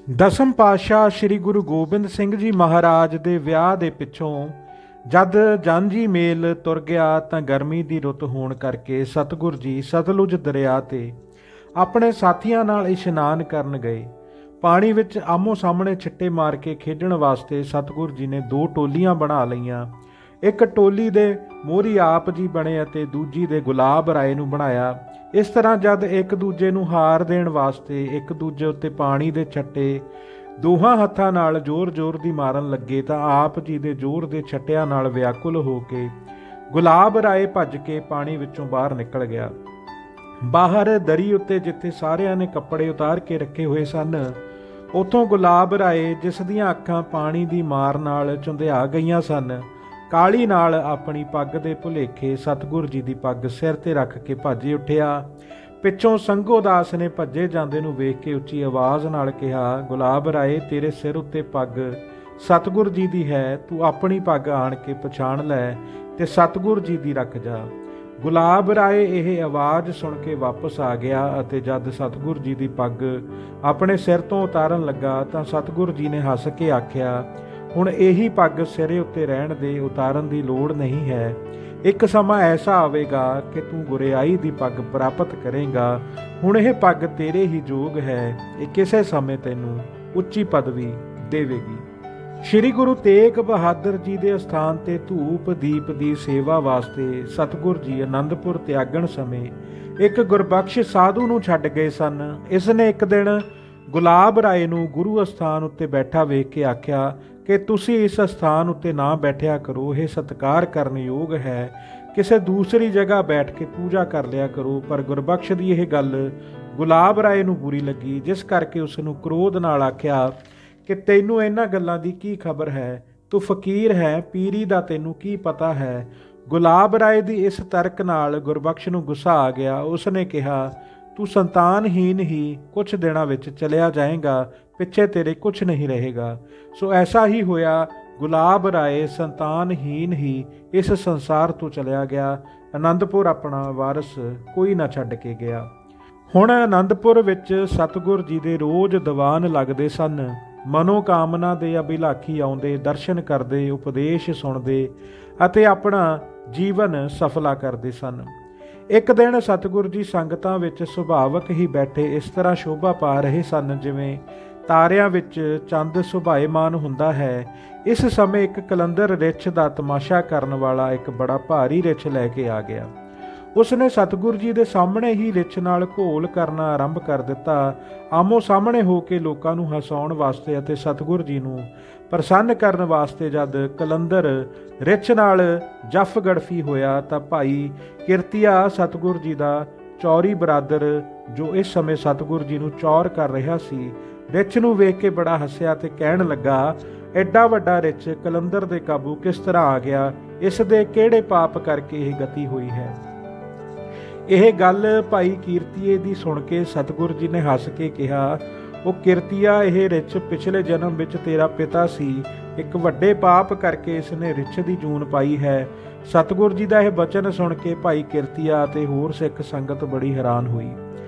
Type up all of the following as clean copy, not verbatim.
ਦਸਮ ਪਾਤਸ਼ਾਹ ਸ੍ਰੀ ਗੁਰੂ ਗੋਬਿੰਦ ਸਿੰਘ ਜੀ ਮਹਾਰਾਜ ਦੇ ਵਿਆਹ ਦੇ ਪਿੱਛੋਂ ਜਦ ਜਾਂਝੀ ਮੇਲ ਤੁਰ ਗਿਆ ਤਾਂ ਗਰਮੀ ਦੀ ਰੁੱਤ ਹੋਣ ਕਰਕੇ ਸਤਿਗੁਰ ਜੀ ਸਤਲੁਜ ਦਰਿਆ ਤੇ ਆਪਣੇ ਸਾਥੀਆਂ ਨਾਲ ਇਸ਼ਨਾਨ ਕਰਨ ਗਏ। ਪਾਣੀ ਵਿੱਚ ਆਮੋ ਸਾਹਮਣੇ ਛਿੱਟੇ ਮਾਰ ਕੇ ਖੇਡਣ ਵਾਸਤੇ ਸਤਿਗੁਰ ਜੀ ਨੇ ਦੋ ਟੋਲੀਆਂ ਬਣਾ ਲਈਆਂ। ਇੱਕ ਟੋਲੀ ਦੇ ਮੋਹਰੀ ਆਪ ਜੀ ਬਣੇ ਅਤੇ ਦੂਜੀ ਦੇ ਗੁਲਾਬ ਰਾਏ ਨੂੰ ਬਣਾਇਆ। ਇਸ ਤਰ੍ਹਾਂ ਜਦ ਇੱਕ ਦੂਜੇ ਨੂੰ ਹਾਰ ਦੇਣ ਵਾਸਤੇ ਇੱਕ ਦੂਜੇ ਉੱਤੇ ਪਾਣੀ ਦੇ ਛੱਟੇ ਦੋਹਾਂ ਹੱਥਾਂ ਨਾਲ ਜ਼ੋਰ-ਜ਼ੋਰ ਦੀ ਮਾਰਨ ਲੱਗੇ ਤਾਂ ਆਪ ਜੀ ਦੇ ਜ਼ੋਰ ਦੇ ਛੱਟਿਆਂ ਨਾਲ ਵਿਆਕੁਲ ਹੋ ਕੇ ਗੁਲਾਬ ਰਾਏ ਭੱਜ ਕੇ ਪਾਣੀ ਵਿੱਚੋਂ ਬਾਹਰ ਨਿਕਲ ਗਿਆ। ਬਾਹਰ ਦਰੀ ਉੱਤੇ ਜਿੱਥੇ ਸਾਰਿਆਂ ਨੇ ਕੱਪੜੇ ਉਤਾਰ ਕੇ ਰੱਖੇ ਹੋਏ ਸਨ, ਉੱਥੋਂ ਗੁਲਾਬ ਰਾਏ, ਜਿਸ ਦੀਆਂ ਅੱਖਾਂ ਪਾਣੀ ਦੀ ਮਾਰ ਨਾਲ ਚੁੰਧਿਆ ਗਈਆਂ ਸਨ, ਕਾਲੀ ਨਾਲ ਆਪਣੀ ਪੱਗ ਦੇ ਭੁਲੇਖੇ ਸਤਿਗੁਰ ਜੀ ਦੀ ਪੱਗ ਸਿਰ ਤੇ ਰੱਖ ਕੇ ਭੱਜ ਉੱਠਿਆ। ਪਿੱਛੋਂ ਸੰਘੋ ਦਾਸ ਨੇ ਭੱਜੇ ਜਾਂਦੇ ਨੂੰ ਵੇਖ ਕੇ ਉੱਚੀ ਆਵਾਜ਼ ਨਾਲ ਕਿਹਾ, ਗੁਲਾਬ ਰਾਏ, ਤੇਰੇ ਸਿਰ ਉੱਤੇ ਪੱਗ ਸਤਿਗੁਰ ਜੀ ਦੀ ਹੈ, ਤੂੰ ਆਪਣੀ ਪੱਗ ਆਣ ਕੇ ਪਛਾਣ ਲੈ ਤੇ ਸਤਿਗੁਰ ਜੀ ਦੀ ਰੱਖ ਜਾ। ਗੁਲਾਬ ਰਾਏ ਇਹ ਆਵਾਜ਼ ਸੁਣ ਕੇ ਵਾਪਸ ਆ ਗਿਆ ਅਤੇ ਜਦ ਸਤਿਗੁਰ ਜੀ ਦੀ ਪੱਗ ਆਪਣੇ ਸਿਰ ਤੋਂ ਉਤਾਰਨ ਲੱਗਾ ਤਾਂ ਸਤਿਗੁਰ ਜੀ ਨੇ ਹੱਸ ਕੇ ਆਖਿਆ, ਹੁਣ ਇਹੀ ਪੱਗ ਸਿਰੇ ਉੱਤੇ ਰਹਿਣ ਦੇ, ਉਤਾਰਨ ਦੀ ਲੋੜ ਨਹੀਂ ਹੈ। ਇੱਕ ਸਮਾਂ ਐਸਾ ਆਵੇਗਾ ਕਿ ਤੂੰ ਗੁਰਿਆਈ ਦੀ ਪੱਗ ਪ੍ਰਾਪਤ ਕਰੇਗਾ। ਹੁਣ ਇਹ ਪੱਗ ਤੇਰੇ ਹੀ ਯੋਗ ਹੈ, ਇਹ ਕਿਸੇ ਸਮੇਂ ਤੈਨੂੰ ਉੱਚੀ ਪਦਵੀ ਦੇਵੇਗੀ। ਸ਼੍ਰੀ ਗੁਰੂ ਤੇਗ ਬਹਾਦਰ ਜੀ ਦੇ ਅਸਥਾਨ ਤੇ ਧੂਪ ਦੀਪ ਦੀ ਸੇਵਾ ਵਾਸਤੇ ਸਤਿਗੁਰ ਜੀ ਅਨੰਦਪੁਰ ਤਿਆਗਣ ਸਮੇਂ ਇੱਕ ਗੁਰਬਖਸ਼ ਸਾਧੂ ਨੂੰ ਛੱਡ ਗਏ ਸਨ। ਇਸ ਨੇ ਇੱਕ ਦਿਨ ਗੁਲਾਬ ਰਾਏ ਨੂੰ ਗੁਰੂ ਅਸਥਾਨ ਉੱਤੇ ਬੈਠਾ ਵੇਖ ਕੇ ਆਖਿਆ ਕਿ ਤੁਸੀਂ ਇਸ ਅਸਥਾਨ ਉੱਤੇ ਨਾ ਬੈਠਿਆ ਕਰੋ, ਇਹ ਸਤਿਕਾਰ ਕਰਨ ਯੋਗ ਹੈ, ਕਿਸੇ ਦੂਸਰੀ ਜਗ੍ਹਾ ਬੈਠ ਕੇ ਪੂਜਾ ਕਰ ਲਿਆ ਕਰੋ। ਪਰ ਗੁਰਬਖਸ਼ ਦੀ ਇਹ ਗੱਲ ਗੁਲਾਬ ਰਾਏ ਨੂੰ ਬੁਰੀ ਲੱਗੀ, ਜਿਸ ਕਰਕੇ ਉਸ ਨੂੰ ਕ੍ਰੋਧ ਨਾਲ ਆਖਿਆ ਕਿ ਤੈਨੂੰ ਇਹਨਾਂ ਗੱਲਾਂ ਦੀ ਕੀ ਖਬਰ ਹੈ, ਤੂੰ ਫਕੀਰ ਹੈ, ਪੀਰੀ ਦਾ ਤੈਨੂੰ ਕੀ ਪਤਾ ਹੈ। ਗੁਲਾਬ ਰਾਏ ਦੀ ਇਸ ਤਰਕ ਨਾਲ ਗੁਰਬਖਸ਼ ਨੂੰ ਗੁੱਸਾ ਆ ਗਿਆ। ਉਸ ਨੇ ਕਿਹਾ, ਤੂੰ ਸੰਤਾਨਹੀਨ ਹੀ ਕੁਝ ਦਿਨਾਂ ਵਿੱਚ ਚਲਿਆ ਜਾਏਗਾ, ਪਿੱਛੇ ਤੇਰੇ ਕੁਝ ਨਹੀਂ ਰਹੇਗਾ। ਸੋ ਐਸਾ ਹੀ ਹੋਇਆ। ਗੁਲਾਬ ਰਾਏ ਸੰਤਾਨਹੀਨ ਹੀ ਇਸ ਸੰਸਾਰ ਤੋਂ ਚਲਿਆ ਗਿਆ। ਅਨੰਦਪੁਰ ਆਪਣਾ ਵਾਰਸ ਕੋਈ ਨਾ ਛੱਡ ਕੇ ਗਿਆ। ਹੁਣ ਅਨੰਦਪੁਰ ਵਿੱਚ ਸਤਿਗੁਰ ਜੀ ਦੇ ਰੋਜ਼ ਦੀਵਾਨ ਲੱਗਦੇ ਸਨ। ਮਨੋਕਾਮਨਾ ਦੇ ਅਭਿਲਾਖੀ ਆਉਂਦੇ, ਦਰਸ਼ਨ ਕਰਦੇ, ਉਪਦੇਸ਼ ਸੁਣਦੇ ਅਤੇ ਆਪਣਾ ਜੀਵਨ ਸਫਲਾ ਕਰਦੇ ਸਨ। ਇੱਕ ਦਿਨ ਸਤਿਗੁਰ ਜੀ ਸੰਗਤਾਂ ਵਿੱਚ ਸੁਭਾਵਕ ਹੀ ਬੈਠੇ ਇਸ ਤਰ੍ਹਾਂ ਸ਼ੋਭਾ ਪਾ ਰਹੇ ਸਨ ਜਿਵੇਂ ਤਾਰਿਆਂ ਵਿੱਚ ਚੰਦ ਸੁਭਾਏਮਾਨ ਹੁੰਦਾ ਹੈ। ਇਸ ਸਮੇਂ ਇੱਕ ਕਲੰਦਰ ਰਿੱਛ ਦਾ ਤਮਾਸ਼ਾ ਕਰਨ ਵਾਲਾ ਇੱਕ ਬੜਾ ਭਾਰੀ ਰਿੱਛ ਲੈ ਕੇ ਆ ਗਿਆ। ਉਸ ਨੇ ਸਤਿਗੁਰ ਜੀ ਦੇ ਸਾਹਮਣੇ ਹੀ ਰਿੱਛ ਨਾਲ ਘੋਲ ਕਰਨਾ ਆਰੰਭ ਕਰ ਦਿੱਤਾ। ਆਮੋ ਸਾਹਮਣੇ ਹੋ ਕੇ ਲੋਕਾਂ ਨੂੰ ਹਸਾਉਣ ਵਾਸਤੇ ਅਤੇ ਸਤਿਗੁਰ ਜੀ ਨੂੰ ਪ੍ਰਸੰਨ ਕਰਨ ਵਾਸਤੇ ਜਦ ਕਲੰਦਰ ਰਿੱਛ ਨਾਲ ਜੱਫ ਗੜਫੀ ਹੋਇਆ ਤਾਂ ਭਾਈ ਕਿਰਤੀਆ ਸਤਿਗੁਰ ਜੀ ਦਾ ਚੌਰੀ ਬਰਾਦਰ, ਜੋ ਇਸ ਸਮੇਂ ਸਤਿਗੁਰ ਜੀ ਨੂੰ ਚੌਰ ਕਰ ਰਿਹਾ ਸੀ, ਰਿੱਛ ਨੂੰ ਵੇਖ ਕੇ ਬੜਾ ਹੱਸਿਆ ਤੇ ਕਹਿਣ ਲੱਗਾ, ਐਡਾ ਵੱਡਾ ਰਿੱਛ ਕਲੰਦਰ ਦੇ ਕਾਬੂ ਕਿਸ ਤਰ੍ਹਾਂ ਆ ਗਿਆ? ਇਸ ਦੇ ਕਿਹੜੇ ਪਾਪ ਕਰਕੇ ਇਹ ਗਤੀ ਹੋਈ ਹੈ? ਇਹ ਗੱਲ ਭਾਈ ਕੀਰਤੀਏ ਦੀ ਸੁਣ ਕੇ ਸਤਿਗੁਰ ਜੀ ਨੇ ਹੱਸ ਕੇ ਕਿਹਾ, ਉਹ ਕਿਰਤੀਆ, ਇਹ ਰਿੱਛ ਪਿਛਲੇ ਜਨਮ ਵਿੱਚ ਤੇਰਾ ਪਿਤਾ ਸੀ। ਇੱਕ ਵੱਡੇ ਪਾਪ ਕਰਕੇ ਇਸ ਨੇ ਰਿੱਛ ਦੀ ਜੂਨ ਪਾਈ ਹੈ। ਸਤਿਗੁਰ ਜੀ ਦਾ ਇਹ ਬਚਨ ਸੁਣ ਕੇ ਭਾਈ ਕਿਰਤੀਆ ਅਤੇ ਹੋਰ ਸਿੱਖ ਸੰਗਤ ਬੜੀ ਹੈਰਾਨ ਹੋਈ।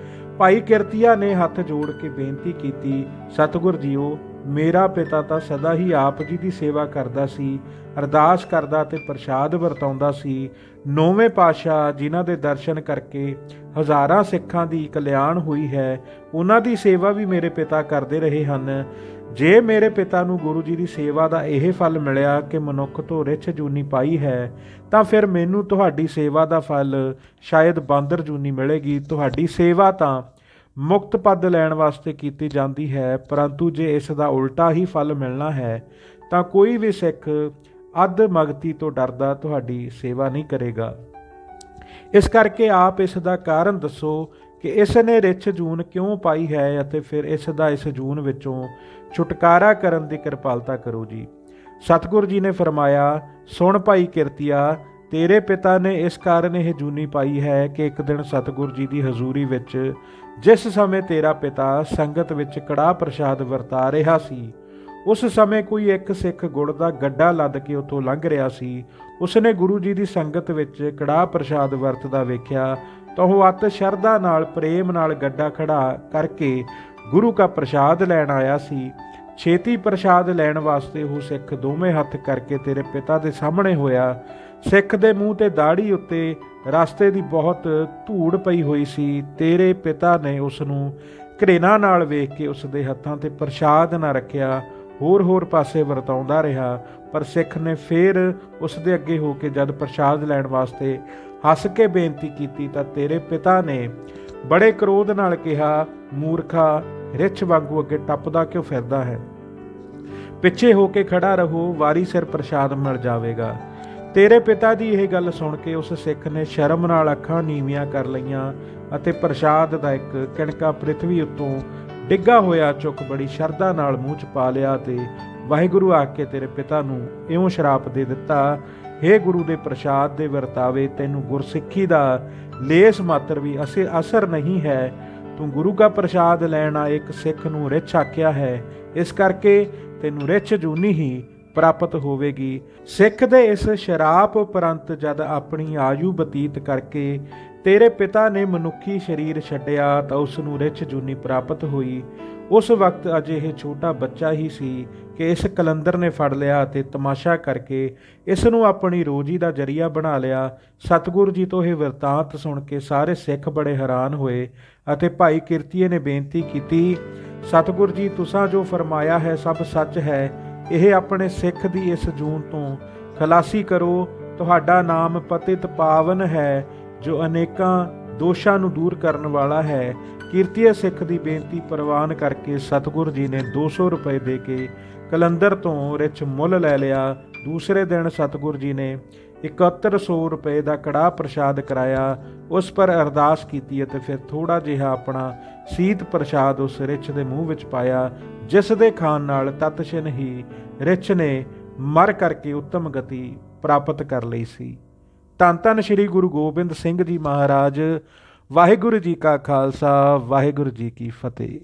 ਭਾਈ ਕਿਰਤੀਆ ਨੇ ਹੱਥ ਜੋੜ ਕੇ ਬੇਨਤੀ ਕੀਤੀ, ਸਤਿਗੁਰ ਜੀਓ, ਮੇਰਾ ਪਿਤਾ ਤਾਂ ਸਦਾ ਹੀ ਆਪ ਜੀ ਦੀ ਸੇਵਾ ਕਰਦਾ ਸੀ, ਅਰਦਾਸ ਕਰਦਾ ਤੇ ਪ੍ਰਸ਼ਾਦ ਵਰਤਾਉਂਦਾ ਸੀ। ਨੌਵੇਂ ਪਾਤਸ਼ਾਹ ਜਿਨ੍ਹਾਂ ਦੇ ਦਰਸ਼ਨ ਕਰਕੇ ਹਜ਼ਾਰਾਂ ਸਿੱਖਾਂ ਦੀ ਕਲਿਆਣ ਹੋਈ ਹੈ, ਉਹਨਾਂ ਦੀ ਸੇਵਾ ਵੀ ਮੇਰੇ ਪਿਤਾ ਕਰਦੇ ਰਹੇ ਹਨ। ਜੇ ਮੇਰੇ ਪਿਤਾ ਨੂੰ ਗੁਰੂ ਜੀ ਦੀ ਸੇਵਾ ਦਾ ਇਹ ਫਲ ਮਿਲਿਆ ਕਿ ਮਨੁੱਖ ਤੋਂ ਰਿੱਛ ਜੂਨੀ ਪਾਈ ਹੈ, ਤਾਂ ਫਿਰ ਮੈਨੂੰ ਤੁਹਾਡੀ ਸੇਵਾ ਦਾ ਫਲ ਸ਼ਾਇਦ ਬਾਂਦਰ ਜੂਨੀ ਮਿਲੇਗੀ। ਤੁਹਾਡੀ ਸੇਵਾ ਤਾਂ ਮੁਕਤ ਪਦ ਲੈਣ ਵਾਸਤੇ ਕੀਤੀ ਜਾਂਦੀ ਹੈ, ਪਰੰਤੂ ਜੇ ਇਸ ਦਾ ਉਲਟਾ ਹੀ ਫਲ ਮਿਲਣਾ ਹੈ ਤਾਂ ਕੋਈ ਵੀ ਸਿੱਖ ਅੱਧ ਮਗਤੀ ਤੋਂ ਡਰਦਾ ਤੁਹਾਡੀ ਸੇਵਾ ਨਹੀਂ ਕਰੇਗਾ। ਇਸ ਕਰਕੇ ਆਪ ਇਸ ਦਾ ਕਾਰਨ ਦੱਸੋ ਕਿ ਇਸ ਨੇ ਰਿੱਛ ਜੂਨ ਕਿਉਂ ਪਾਈ ਹੈ ਅਤੇ ਫਿਰ ਇਸ ਦਾ ਇਸ ਜੂਨ ਵਿੱਚੋਂ ਛੁਟਕਾਰਾ ਕਰਨ ਦੀ ਕਿਰਪਾਲਤਾ ਕਰੋ ਜੀ। ਸਤਿਗੁਰ ਜੀ ਨੇ ਫਰਮਾਇਆ, ਸੁਣ ਭਾਈ ਕਿਰਤੀਆ, ਤੇਰੇ ਪਿਤਾ ਨੇ ਇਸ ਕਾਰਨ ਇਹ ਜੂਨੀ ਪਾਈ ਹੈ ਕਿ ਇੱਕ ਦਿਨ ਸਤਿਗੁਰ ਜੀ ਦੀ ਹਜ਼ੂਰੀ ਵਿੱਚ ਜਿਸ ਸਮੇਂ ਤੇਰਾ ਪਿਤਾ ਸੰਗਤ ਵਿੱਚ ਕੜਾਹ ਪ੍ਰਸ਼ਾਦ ਵਰਤਾ ਰਿਹਾ ਸੀ, ਉਸ ਸਮੇਂ ਕੋਈ ਇੱਕ ਸਿੱਖ ਗੁੜ ਦਾ ਗੱਡਾ ਲੱਦ ਕੇ ਉੱਥੋਂ ਲੰਘ ਰਿਹਾ ਸੀ। ਉਸਨੇ ਗੁਰੂ ਜੀ ਦੀ ਸੰਗਤ ਵਿੱਚ ਕੜਾਹ ਪ੍ਰਸ਼ਾਦ ਵਰਤਦਾ ਵੇਖਿਆ ਤਾਂ ਉਹ ਅਤ ਸ਼ਰਧਾ ਨਾਲ, ਪ੍ਰੇਮ ਨਾਲ ਗੱਡਾ ਖੜਾ ਕਰਕੇ ਗੁਰੂ ਕਾ ਪ੍ਰਸ਼ਾਦ ਲੈਣ ਆਇਆ ਸੀ। ਛੇਤੀ ਪ੍ਰਸ਼ਾਦ ਲੈਣ ਵਾਸਤੇ ਉਹ ਸਿੱਖ ਦੋਵੇਂ ਹੱਥ ਕਰਕੇ ਤੇਰੇ ਪਿਤਾ ਦੇ ਸਾਹਮਣੇ ਹੋਇਆ। ਸਿੱਖ ਦੇ ਮੂੰਹ ਤੇ ਦਾੜੀ ਉੱਤੇ ਰਸਤੇ ਦੀ ਬਹੁਤ ਧੂੜ ਪਈ ਹੋਈ ਸੀ। ਤੇਰੇ ਪਿਤਾ ਨੇ ਉਸ ਨੂੰ ਘ੍ਰਿਣਾ ਨਾਲ ਵੇਖ ਕੇ ਉਸ ਦੇ ਹੱਥਾਂ ਤੇ ਪ੍ਰਸ਼ਾਦ ਨਾ ਰੱਖਿਆ, ਹੋਰ ਪਾਸੇ ਵਰਤਾਉਂਦਾ ਰਿਹਾ। ਪਰ ਸਿੱਖ ਨੇ ਫੇਰ ਉਸ ਦੇ ਅੱਗੇ ਹੋ ਕੇ ਜਦ ਪ੍ਰਸ਼ਾਦ ਲੈਣ ਵਾਸਤੇ ਹੱਸ ਕੇ ਬੇਨਤੀ ਕੀਤੀ ਤਾਂ ਤੇਰੇ ਪਿਤਾ ਨੇ ਬੜੇ ਕ੍ਰੋਧ ਨਾਲ ਕਿਹਾ, ਮੂਰਖਾ, ਰਿੱਛ ਵਾਂਗੂ ਅੱਗੇ ਟੱਪਦਾ ਕਿਉਂ ਫਿਰਦਾ ਹੈ? ਪਿੱਛੇ ਹੋ ਕੇ ਖੜਾ ਰਹੋ, ਵਾਰੀ ਸਿਰ ਪ੍ਰਸ਼ਾਦ ਮਿਲ ਜਾਵੇਗਾ। ਤੇਰੇ ਪਿਤਾ ਦੀ ਇਹ ਗੱਲ ਸੁਣ ਕੇ ਉਸ ਸਿੱਖ ਨੇ ਸ਼ਰਮ ਨਾਲ ਅੱਖਾਂ ਨੀਵੀਆਂ ਕਰ ਲਈਆਂ ਅਤੇ ਪ੍ਰਸ਼ਾਦ ਦਾ ਇੱਕ ਕਿਣਕਾ ਪ੍ਰਿਥਵੀ ਉੱਤੋਂ ਡਿੱਗਾ ਹੋਇਆ ਚੁੱਕ ਬੜੀ ਸ਼ਰਧਾ ਨਾਲ ਮੂੰਹ 'ਚ ਪਾ ਲਿਆ ਤੇ ਵਾਹਿਗੁਰੂ ਆਖ ਕੇ ਤੇਰੇ ਪਿਤਾ ਨੂੰ ਇਉਂ ਸ਼ਰਾਪ ਦੇ ਦਿੱਤਾ, ਹੇ ਗੁਰੂ ਦੇ ਪ੍ਰਸ਼ਾਦ ਦੇ ਵਰਤਾਵੇ, ਤੈਨੂੰ ਗੁਰਸਿੱਖੀ ਦਾ ਲੇਸ ਮਾਤਰ ਵੀ ਅਸਰ ਨਹੀਂ ਹੈ। ਤੂੰ ਗੁਰੂ ਦਾ ਪ੍ਰਸ਼ਾਦ ਲੈਣ ਆਏ ਇੱਕ ਸਿੱਖ ਨੂੰ ਰਿੱਛ ਆਖਿਆ ਹੈ, ਇਸ ਕਰਕੇ ਤੈਨੂੰ ਰਿੱਛ ਜੂਨੀ ਹੀ ਪ੍ਰਾਪਤ ਹੋਵੇਗੀ। ਸਿੱਖ ਦੇ ਇਸ ਸ਼ਰਾਪ ਉਪਰੰਤ ਜਦ ਆਪਣੀ ਆਯੂ ਬਤੀਤ ਕਰਕੇ ਤੇਰੇ ਪਿਤਾ ਨੇ ਮਨੁੱਖੀ ਸਰੀਰ ਛੱਡਿਆ ਤਾਂ ਉਸ ਨੂੰ ਰਿੱਛ ਜੂਨੀ ਪ੍ਰਾਪਤ ਹੋਈ। ਉਸ ਵਕਤ ਅਜੇ ਇਹ ਛੋਟਾ ਬੱਚਾ ਹੀ ਸੀ ਕਿ ਇਸ ਕਲੰਦਰ ਨੇ ਫੜ ਲਿਆ ਅਤੇ ਤਮਾਸ਼ਾ ਕਰਕੇ ਇਸ ਨੂੰ ਆਪਣੀ ਰੋਜੀ ਦਾ ਜਰੀਆ ਬਣਾ ਲਿਆ। ਸਤਿਗੁਰੂ ਜੀ ਤੋਂ ਇਹ ਵਰਤਾਂਤ ਸੁਣ ਕੇ ਸਾਰੇ ਸਿੱਖ ਬੜੇ ਹੈਰਾਨ ਹੋਏ ਅਤੇ ਭਾਈ ਕਿਰਤੀਏ ਨੇ ਬੇਨਤੀ ਕੀਤੀ, ਸਤਿਗੁਰੂ ਜੀ, ਤੁਸਾਂ ਜੋ ਫਰਮਾਇਆ ਹੈ ਸਭ ਸੱਚ ਹੈ। ਇਹ ਆਪਣੇ ਸਿੱਖ ਦੀ ਇਸ ਜੂਨ ਤੋਂ ਖਲਾਸੀ ਕਰੋ। ਤੁਹਾਡਾ ਨਾਮ ਪਤਿਤ ਪਾਵਨ ਹੈ, ਜੋ ਅਨੇਕਾਂ ਦੋਸ਼ਾਂ ਨੂੰ ਦੂਰ ਕਰਨ ਵਾਲਾ ਹੈ। ਕਿਰਤੀਏ ਸਿੱਖ ਦੀ ਬੇਨਤੀ ਪ੍ਰਵਾਨ ਕਰਕੇ ਸਤਿਗੁਰੂ ਜੀ ਨੇ 200 ਰੁਪਏ ਦੇ ਕੇ ਕਲੰਦਰ ਤੋਂ ਰਿੱਛ ਮੁੱਲ ਲੈ ਲਿਆ। ਦੂਸਰੇ ਦਿਨ ਸਤਿਗੁਰੂ ਜੀ ਨੇ 7100 ਰੁਪਏ ਦਾ ਕੜਾਹ ਪ੍ਰਸ਼ਾਦ ਕਰਾਇਆ, ਉਸ ਪਰ ਅਰਦਾਸ ਕੀਤੀ ਅਤੇ ਫਿਰ ਥੋੜਾ ਜਿਹਾ ਆਪਣਾ ਸੀਤ ਪ੍ਰਸ਼ਾਦ ਉਸ ਰਿੱਛ ਦੇ ਮੂੰਹ ਵਿੱਚ ਪਾਇਆ, ਜਿਸ ਦੇ ਖਾਣ ਨਾਲ ਤਤਛਿਨ ਹੀ ਰਿੱਛ ਨੇ ਮਰ ਕਰਕੇ ਉੱਤਮ ਗਤੀ ਪ੍ਰਾਪਤ ਕਰ ਲਈ ਸੀ। ਧੰਨ ਧੰਨ ਸ੍ਰੀ ਗੁਰੂ ਗੋਬਿੰਦ ਸਿੰਘ ਜੀ ਮਹਾਰਾਜ। ਵਾਹਿਗੁਰੂ ਜੀ ਕਾ ਖਾਲਸਾ, ਵਾਹਿਗੁਰੂ ਜੀ ਕੀ ਫਤਿਹ।